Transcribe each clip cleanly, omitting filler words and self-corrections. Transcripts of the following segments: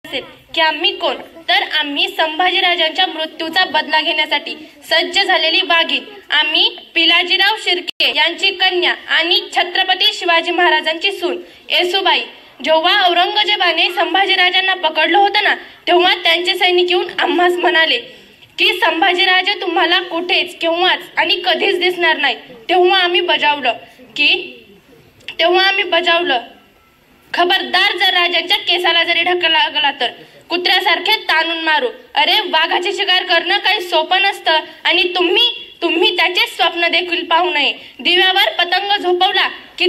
की आम्ही कोण, तर आम्ही संभाजीराजांच्या मृत्यूचा बदला घेण्यासाठी सज्ज झालेली वाघीण, आम्ही पिलाजीराव शिर्के यांची कन्या आणि छत्रपती शिवाजी महाराजांची सून येसूबाई। जेव्हा औरंगजेबाने संभाजीराजांना पकडलं होतं ना, तेव्हा त्यांचे सैनिक येऊन आम्हास म्हणाले की संभाजीराजे तुम्हाला कुठेच केव्हाच आणि कधीच दिसणार नाही। तेव्हा आम्ही बजावलं खबरदार, जर राजांच्या केसाला जरी ढकला लागला तर कुत्र्यासारखे ताणून मारू। अरे वाघाची शिकार करणं काही सोपं नसतं आणि तुम्ही त्याचे स्वप्न देखील पाहू नये। दिव्यावर पतंग झोपवला की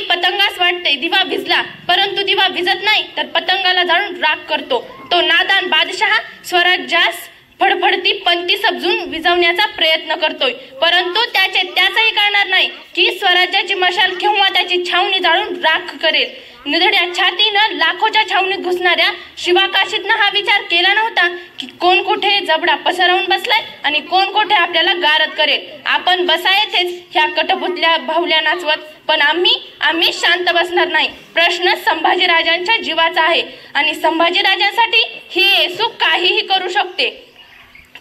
पतंगास वाटते दिवा भिजला, परंतु दिवा भिजत नाही तर पतंगाला जाळून राख करतो। तो नादान बादशहा स्वराज्यास फडफडती पंती समजून विझवण्याचा प्रयत्न करतोय, परंतु त्याचंही कळणार नाही की स्वराज्याची मशाल केव्हा त्याची छावणी जाळून राख करेल। निधड्या छातीनं लाखोच्या छावणीत घुसणाऱ्या शिवाकाशीतनं हा विचार केला नव्हता की कोण कुठे जबडा पसरवून बसलाय आणि कोण कुठे आपल्याला गारद करेल। आपण बसायचेच ह्या कटपुतल्या बाहुल्या नाचवत, पण आम्ही शांत बसणार नाही। प्रश्न संभाजीराजांच्या जीवाचा आहे आणि संभाजीराजांसाठी ही येसू काहीही करू शकते।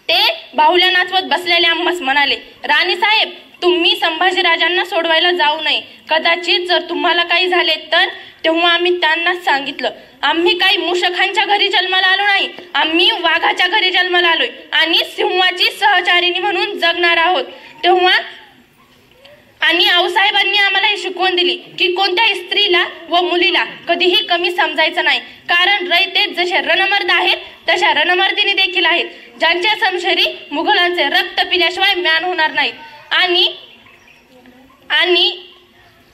ते बाहुल्या नाचवत बसलेले आम्हास म्हणाले, राणी साहेब, तुम्ही संभाजीराजांना सोडवायला जाऊ नये। कदाचित जर तुम्हाला काही झाले तर। तेव्हा आम्ही त्यांना सांगितलं, आम्ही काही मूषकांच्या घरी जन्माला आलो नाही, आम्ही वाघाच्या घरी जन्माला आलोय आणि सिंहाची सहचारिणी म्हणून जगणार आहोत। तेव्हा आणि आऊसाहेबांनी आम्हाला ही शिकवण दिली की कोणत्याही स्त्रीला व मुलीला कधीही कमी समजायचं नाही, कारण रयते जसे रणमर्द आहेत तशा रणमर्दिनी देखील आहेत, ज्यांच्या समशेरी मुघलांचे रक्त पिल्याशिवाय म्यान होणार नाही। आणि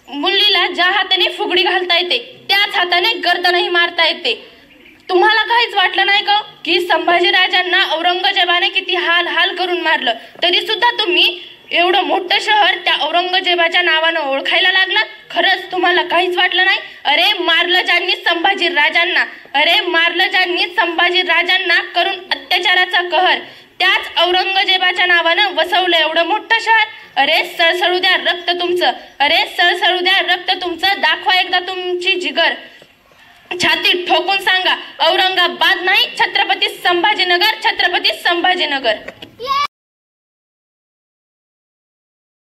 मुलीला ज्या हाताने फुगडी घालता येते त्याच हाताने गर्दनही मारता येते। तुम्हाला काहीच वाटलं नाही का की संभाजीराजांना औरंगजेबाने किती हाल करून मारलं, तरी सुद्धा तुम्ही एवढं मोठं शहर त्या औरंगजेबाच्या नावानं ओळखायला लागलात? खरंच तुम्हाला काहीच वाटलं नाही? अरे मारलं ज्यांनी संभाजीराजांना करून अत्याचाराचा कहर, त्याच औरंगजेबाच्या नावानं वसवलं एवढं मोठं शहर। अरे सळसळू द्या रक्त तुमचं, दाखवा एकदा तुमची जिगर, छाती ठोकून सांगा औरंगाबाद नाही छत्रपती संभाजीनगर।